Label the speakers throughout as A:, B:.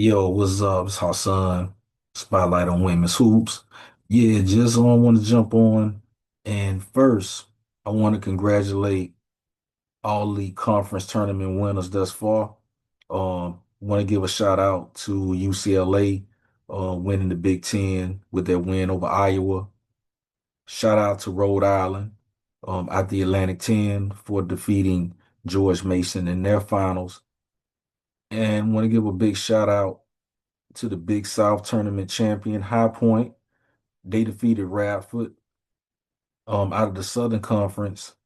A: Yo, what's up? It's Hassan. Spotlight on women's hoops. Yeah, just want to jump on. And first, I want to congratulate all the conference tournament winners thus far. Want to give a shout out to UCLA, winning the Big Ten with their win over Iowa. Shout out to Rhode Island, at the Atlantic 10 for defeating George Mason in their finals. And want to give a big shout out to the Big South tournament champion, High Point. They defeated Radford. Out of the Southern Conference,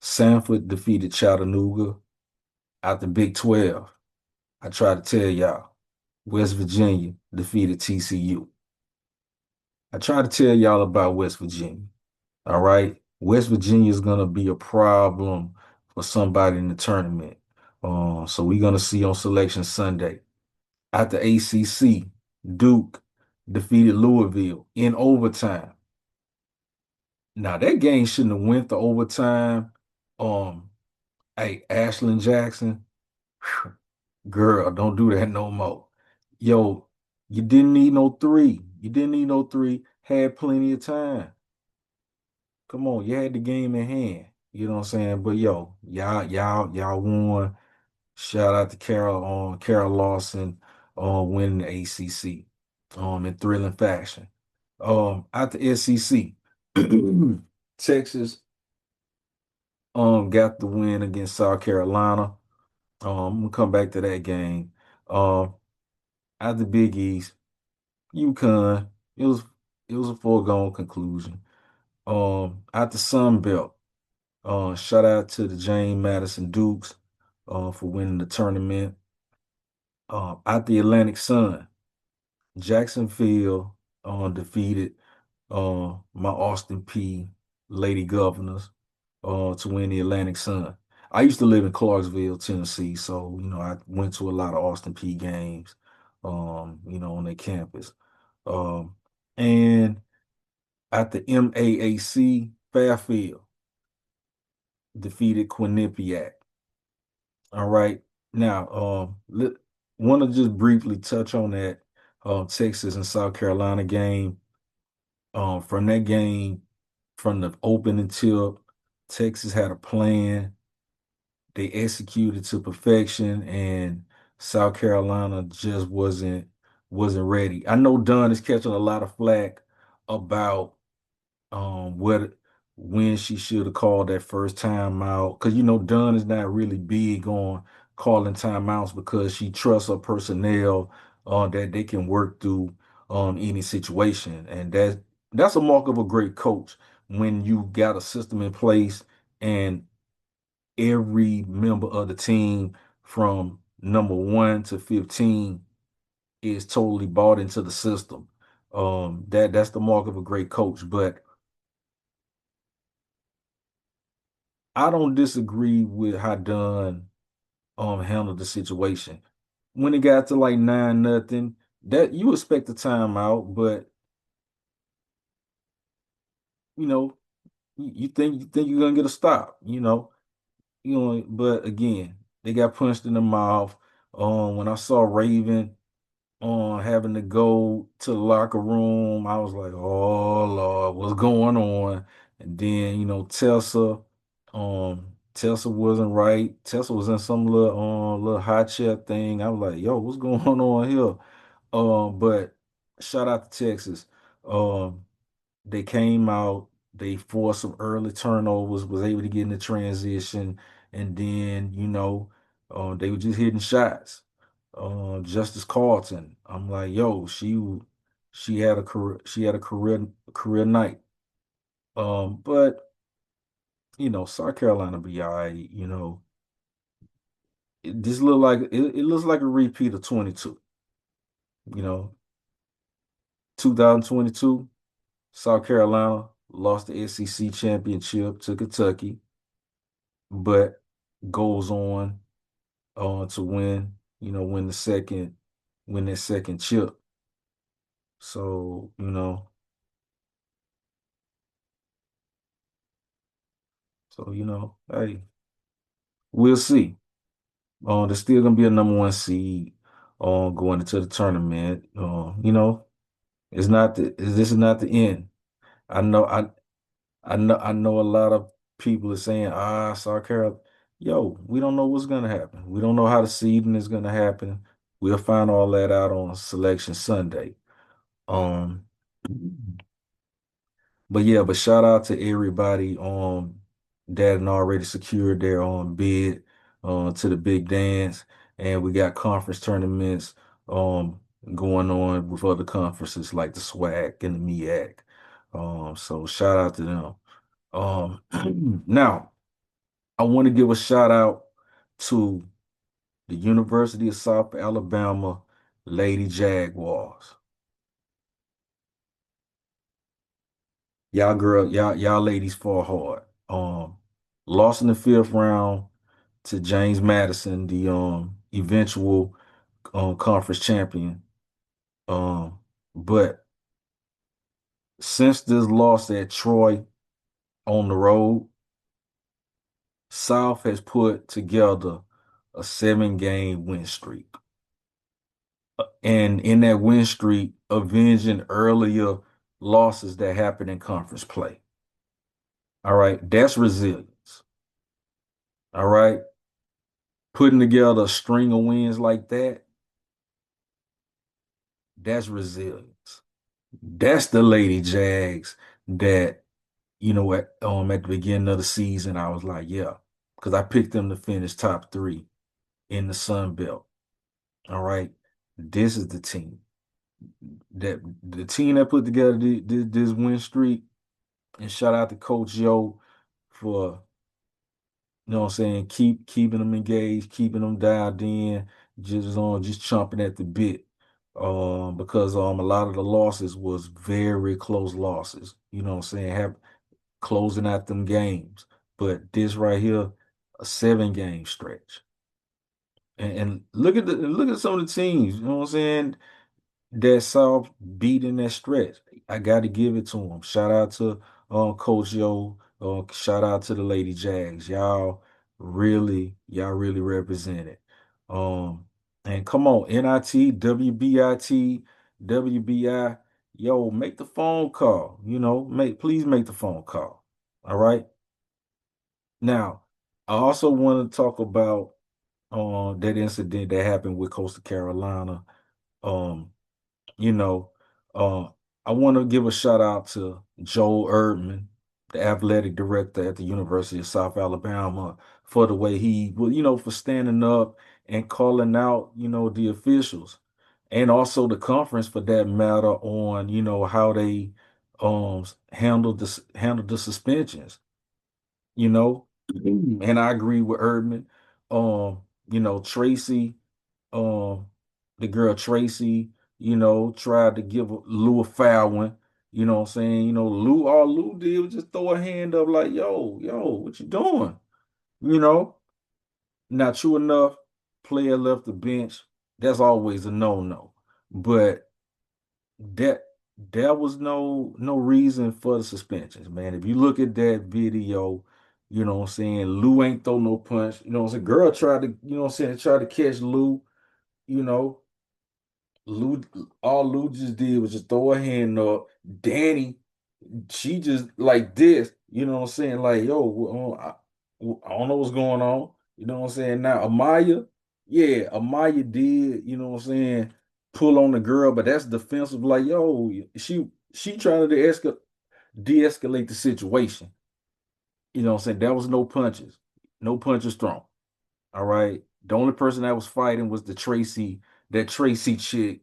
A: Sanford defeated Chattanooga. Out the Big 12, I try to tell y'all, West Virginia defeated TCU. I try to tell y'all about West Virginia. All right. West Virginia is gonna be a problem for somebody in the tournament. So we're gonna see on Selection Sunday. At the ACC, Duke defeated Louisville in overtime. Now that game shouldn't have went to overtime. Um, hey, Ashlyn Jackson, girl, don't do that no more. Yo, you didn't need no three. You didn't need no three. Had plenty of time. Come on, you had the game in hand. You know what I'm saying? But yo, y'all won. Shout out to Carol Lawson on winning the ACC in thrilling fashion. At the SEC, Texas got the win against South Carolina. I'm gonna come back to that game. Um, at the Big East, UConn, it was it was a foregone conclusion. At the Sun Belt, shout out to the James Madison Dukes for winning the tournament. At the Atlantic Sun, Jacksonville defeated my Austin P Lady Governors to win the Atlantic Sun. I used to live in Clarksville, Tennessee, so I went to a lot of Austin P games, on their campus. Um, and at the MAAC, Fairfield defeated Quinnipiac. All right. Now, want to just briefly touch on that Texas and South Carolina game. From that game, from the opening tip, Texas had a plan. They executed to perfection, and South Carolina just wasn't ready. I know Dunn is catching a lot of flack about what when she should have called that first time out, because Dunn is not really big on calling timeouts because she trusts her personnel that they can work through any situation, and that's a mark of a great coach when you got a system in place and every member of the team from number 1 to 15 is totally bought into the system. That's the mark of a great coach. But I don't disagree with how Dunn handled the situation. When it got to like 9-0, that you expect a timeout, but you know, you think you're gonna get a stop, but again, they got punched in the mouth. When I saw Raven on having to go to the locker room, I was like, oh Lord, what's going on? And then, Tessa wasn't right. Tessa was in some little high chair thing. I was like, yo, what's going on here? But shout out to Texas. Um, they came out, they forced some early turnovers, was able to get in the transition, and then, they were just hitting shots. Justice Carlton, I'm like, yo, she had a career night. But South Carolina be all right, it looks like a repeat of 22. You know, 2022, South Carolina lost the SEC championship to Kentucky, but goes on to win that second chip. So, hey, we'll see. There's still gonna be a number 1 seed. going into the tournament. It's not this is not the end. I know I know a lot of people are saying, South Carolina. Yo, we don't know what's gonna happen. We don't know how the seeding is gonna happen. We'll find all that out on Selection Sunday. Um, but yeah, but shout out to everybody that had already secured their bid to the big dance. And we got conference tournaments um going on with other conferences like the SWAC and the MEAC. So shout out to them. Now I want to give a shout out to the University of South Alabama Lady Jaguars. Y'all ladies fought hard. Lost in the fifth round to James Madison, the eventual conference champion. Um, but since this loss at Troy on the road, South has put together a 7-game win streak. And in that win streak, avenging earlier losses that happened in conference play. All right, that's resilience. All right, putting together a string of wins like that, that's resilience. That's the Lady Jags that, at the beginning of the season, I was like, yeah, because I picked them to finish top three in the Sun Belt. All right, this is the team that put together this win streak. And shout out to Coach Yo for, what I'm saying, keeping them engaged, keeping them dialed in, just chomping at the bit. Because a lot of the losses was very close losses. You know what I'm saying? Have closing out them games. But this right here, a 7-game stretch. And look at some of the teams, you know what I'm saying? That South beat in that stretch. I got to give it to him. Shout out to Coach Yo. Shout out to the Lady Jags. Y'all really represented. And come on, NIT, WBIT, WBI. Yo, make the phone call. Please make the phone call. All right. Now, I also want to talk about that incident that happened with Coastal Carolina. Um, you know, uh, I want to give a shout out to Joel Erdman, the athletic director at the University of South Alabama, for the way for standing up and calling out, the officials and also the conference for that matter on, how they handled the suspensions, you know. And I agree with Erdman. Tracy, um, the girl Tracy, tried to give Lou a foul one. You know what I'm saying? All Lou did was just throw a hand up like, yo, what you doing? You know, Not true enough, player left the bench. That's always a no-no. But that there was no reason for the suspensions, man. If you look at that video, you know what I'm saying, Lou ain't throw no punch. You know what I'm saying? Girl tried to, tried to catch Lou, you know. Lou, all Lou just did was just throw her hand up. Danny, she just like this, you know what I'm saying? Like, yo, I don't know what's going on. You know what I'm saying? Now, Amaya did, you know what I'm saying, pull on the girl, but that's defensive. Like, yo, she trying to de-escalate the situation. You know what I'm saying? There was no punches, no punches thrown. All right. The only person that was fighting was that Tracy chick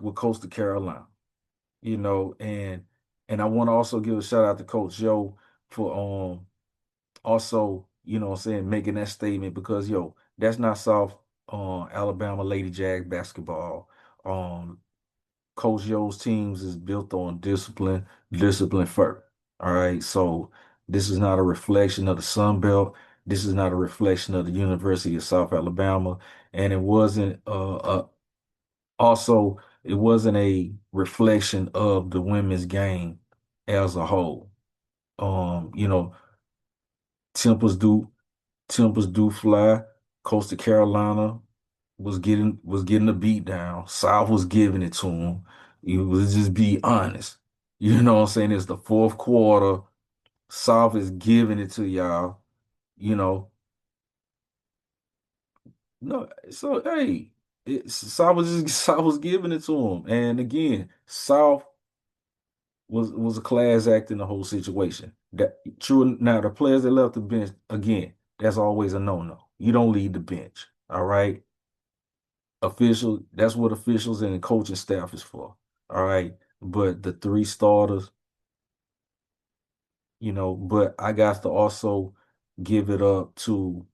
A: with Coastal Carolina, and I want to also give a shout out to Coach Joe for also, what I'm saying, making that statement because that's not South Alabama Lady Jag basketball. Um Coach Yo's teams is built on discipline first. All right. So this is not a reflection of the Sun Belt. This is not a reflection of the University of South Alabama. And it wasn't also, it wasn't a reflection of the women's game as a whole. Um, you know, tempers do tempers do fly. Coastal Carolina, was getting a beat down. South was giving it to him. You was just be honest. You know what I'm saying? It's the fourth quarter. South is giving it to y'all. You know, no. So hey, South was just South was giving it to him. And again, South was a class act in the whole situation. That true. Now the players that left the bench again, that's always a no-no. You don't leave the bench. All right. That's what officials and coaching staff is for. All right. But the three starters, but I got to also give it up to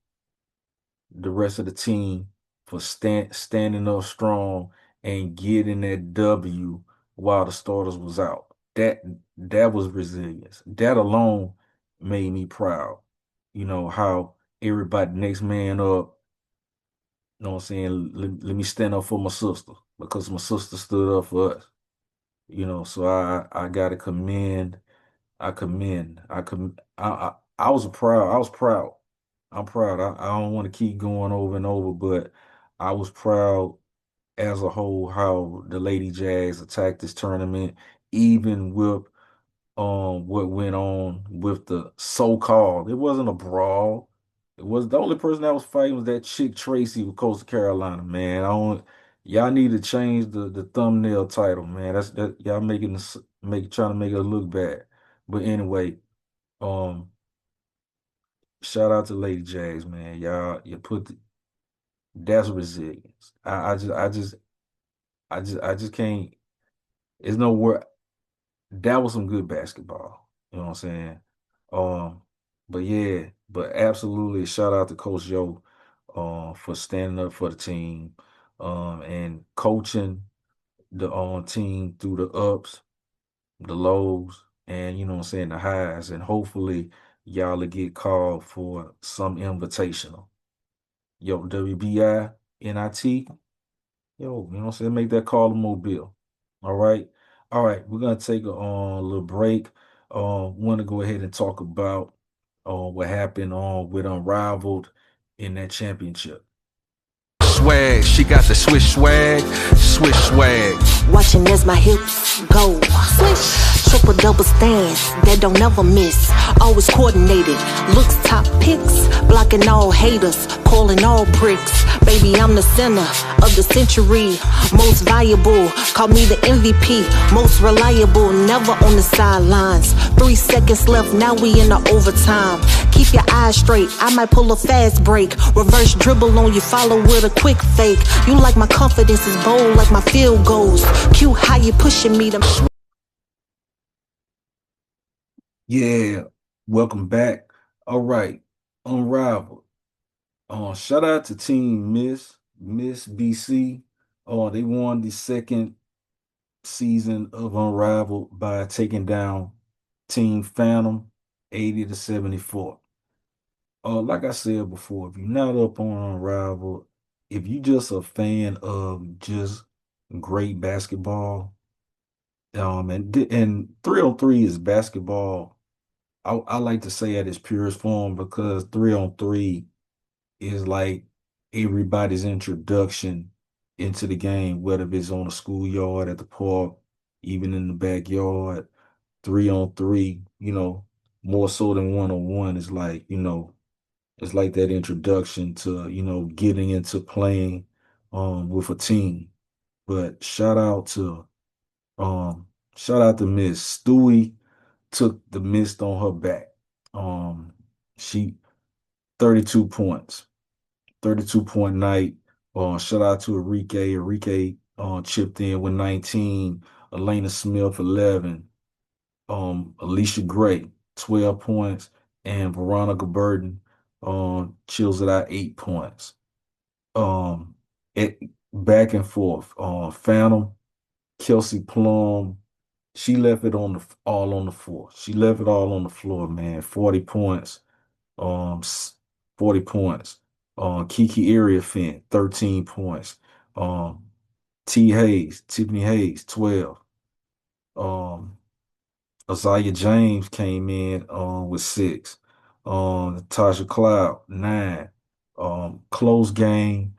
A: the rest of the team for standing up strong and getting that W while the starters was out. That was resilience. That alone made me proud. How everybody next man up, what I'm saying? Let me stand up for my sister because my sister stood up for us. So I gotta commend. I commend. I was proud. I was proud. I'm proud. I don't want to keep going over and over, but I was proud as a whole how the Lady Jag'S attacked this tournament, even with what went on with the so-called. It wasn't a brawl. It was the only person that was fighting was that chick Tracy with Coastal Carolina, man. I don't Y'all need to change the thumbnail title, man. That y'all trying to make it look bad. But anyway, um shout out to Lady Jag'S, man. Y'all you put that's resilience. I just can't. It's no word. That was some good basketball. You know what I'm saying? Um, but yeah, but absolutely shout out to Coach Joe for standing up for the team and coaching the team through the ups, the lows, and you know what I'm saying, the highs. And hopefully y'all will get called for some invitational. Yo, WBINIT. Yo, you know what I'm saying? Make that call to Mobile. All right. All right. We're gonna take a little break. Want to go ahead and talk about what happened with Unrivaled in that championship.
B: Swag, she got the swish swag.
C: Watching as my hips go. Swish. Triple double stands that don't never miss. Always coordinated. Looks top picks. Blocking all haters. Calling all bricks. Baby, I'm the center of the century. Most valuable. Call me the MVP. Most reliable. Never on the sidelines. 3 seconds left. Now we in the overtime. Keep your eyes straight. I might pull a fast break. Reverse dribble on you. Follow with a quick fake. You like my confidence is bold like my field goals. Cute how you pushing me to.
A: Yeah, welcome back. All right, Unrivaled. Shout out to Team Miss BC. They won the second season of Unrivaled by taking down Team Phantom 80-74. Like I said before, if you're not up on Unrivaled, if you just a fan of just great basketball, and 3-on-3 is basketball. I like to say at its purest form because 3-on-3 is like everybody's introduction into the game, whether it's on the schoolyard, at the park, even in the backyard. 3-on-3, more so than 1-on-1 is like, it's like that introduction to, getting into playing with a team. But um shout out to Miss Stewie took the mist on her back. She 32 points, 32-point night. Shout out to Enrique. Enrique chipped in with 19. Elena Smith 11. Alicia Gray 12 points, and Veronica Burton chills it out 8 points. Um, it back and forth. Phantom, Kelsey Plum, she left it all on the floor. She left it all on the floor, man. 40 points. 40 points. Kiki Area Finn, 13 points. Um, Tiffany Hayes, 12. Um, Isaiah James came in with 6. Tasha Cloud, 9. Close game.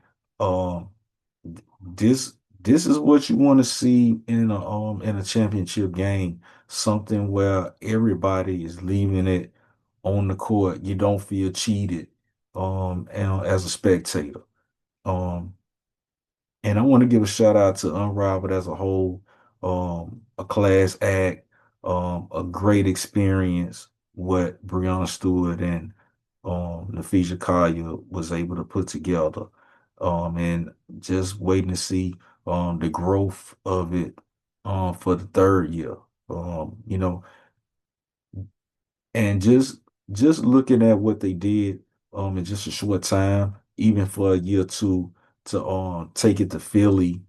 A: this this is what you want to see in a championship game. Something where everybody is leaving it on the court. You don't feel cheated and as a spectator. Um and I want to give a shout out to Unrivaled as a whole, a class act, a great experience, what Breonna Stewart and Nafisha Kaya was able to put together. And just waiting to see the growth of it for the third year. You know, and just looking at what they did in just a short time, even for a year or two, to take it to Philly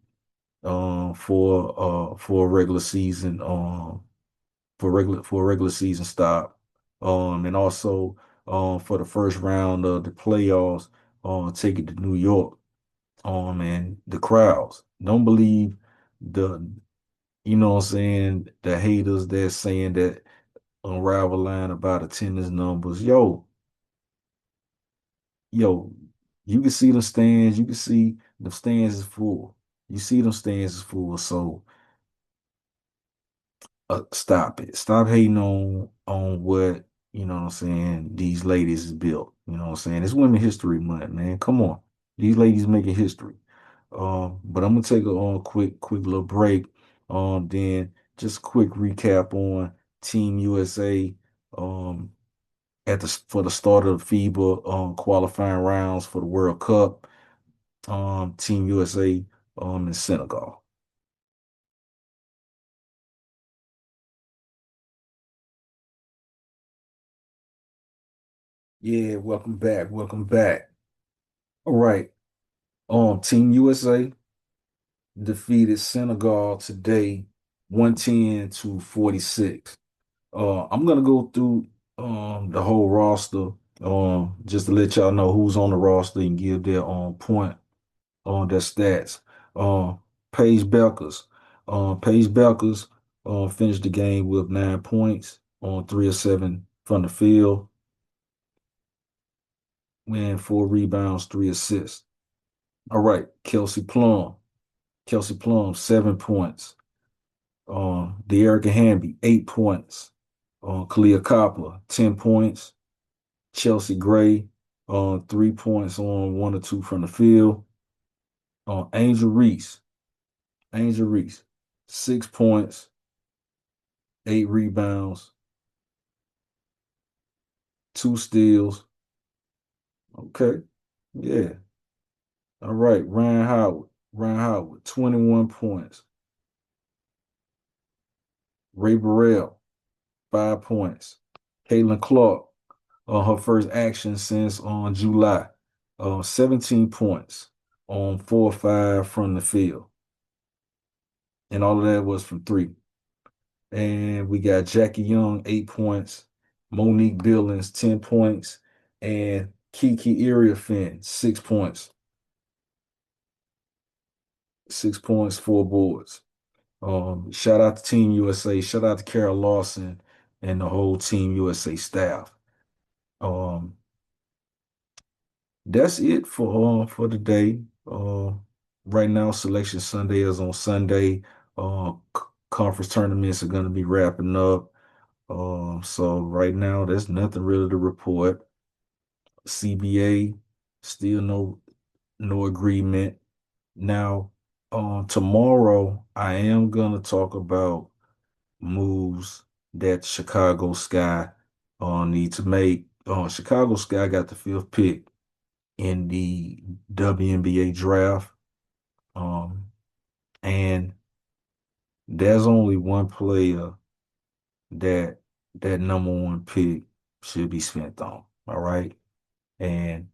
A: for a regular season for a regular season stop, and also for the first round of the playoffs, take it to New York, and the crowds don't believe the what I'm saying, the haters that's saying that unravel line about attendance numbers. Yo, you can see the stands, you can see the stands is full. You see them stands is full, so stop it. Stop hating on what, what I'm saying, these ladies is built. You know what I'm saying? It's Women History Month, man. Come on. These ladies making history. But I'm gonna take a quick little break. Then just a quick recap on Team USA at the for the start of the FIBA qualifying rounds for the World Cup. Team USA in Senegal. Yeah, welcome back. Welcome back. All right. Team USA defeated Senegal today, 110 to 46. I'm gonna go through the whole roster just to let y'all know who's on the roster and give their point on their stats. Um Paige Belkers. Paige Belkers finished the game with 9 points on 3 of 7 from the field, and 4 rebounds, 3 assists. All right, Kelsey Plum. Kelsey Plum, 7 points. De'Erica Hamby, 8 points. Kalia Copper, 10 points. Chelsea Gray, 3 points on 1 or 2 from the field. Angel Reese, Angel Reese, 6 points, 8 rebounds, 2 steals. Okay, yeah. All right, Ryan Howard, 21 points. Ray Burrell, 5 points. Caitlin Clark, on her first action since on July, 17 points on 4 or 5 from the field. And all of that was from three. And we got Jackie Young, 8 points. Monique Billings, 10 points. And Kiki Iriafin, 6 points. 6 points, 4 boards. Shout out to Team USA. Shout out to Carol Lawson and the whole Team USA staff. Um, that's it for today. Right now, Selection Sunday is on Sunday. Conference tournaments are going to be wrapping up. So right now, there's nothing really to report. CBA, still no agreement. Now, tomorrow, I am gonna talk about moves that Chicago Sky need to make. Chicago Sky got the 5th pick in the WNBA draft. Um, and there's only one player that that number 1 pick should be spent on. All right. And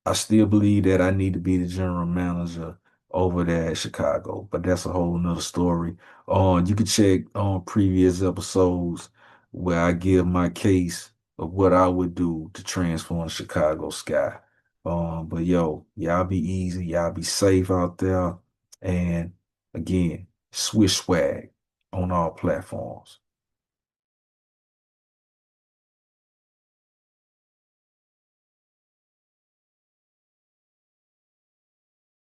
A: I still believe that I need to be the general manager over there at Chicago, but that's a whole nother story. You can check on previous episodes where I give my case of what I would do to transform the Chicago Sky. But yo, y'all be easy, y'all be safe out there, and again, swish swag on all platforms.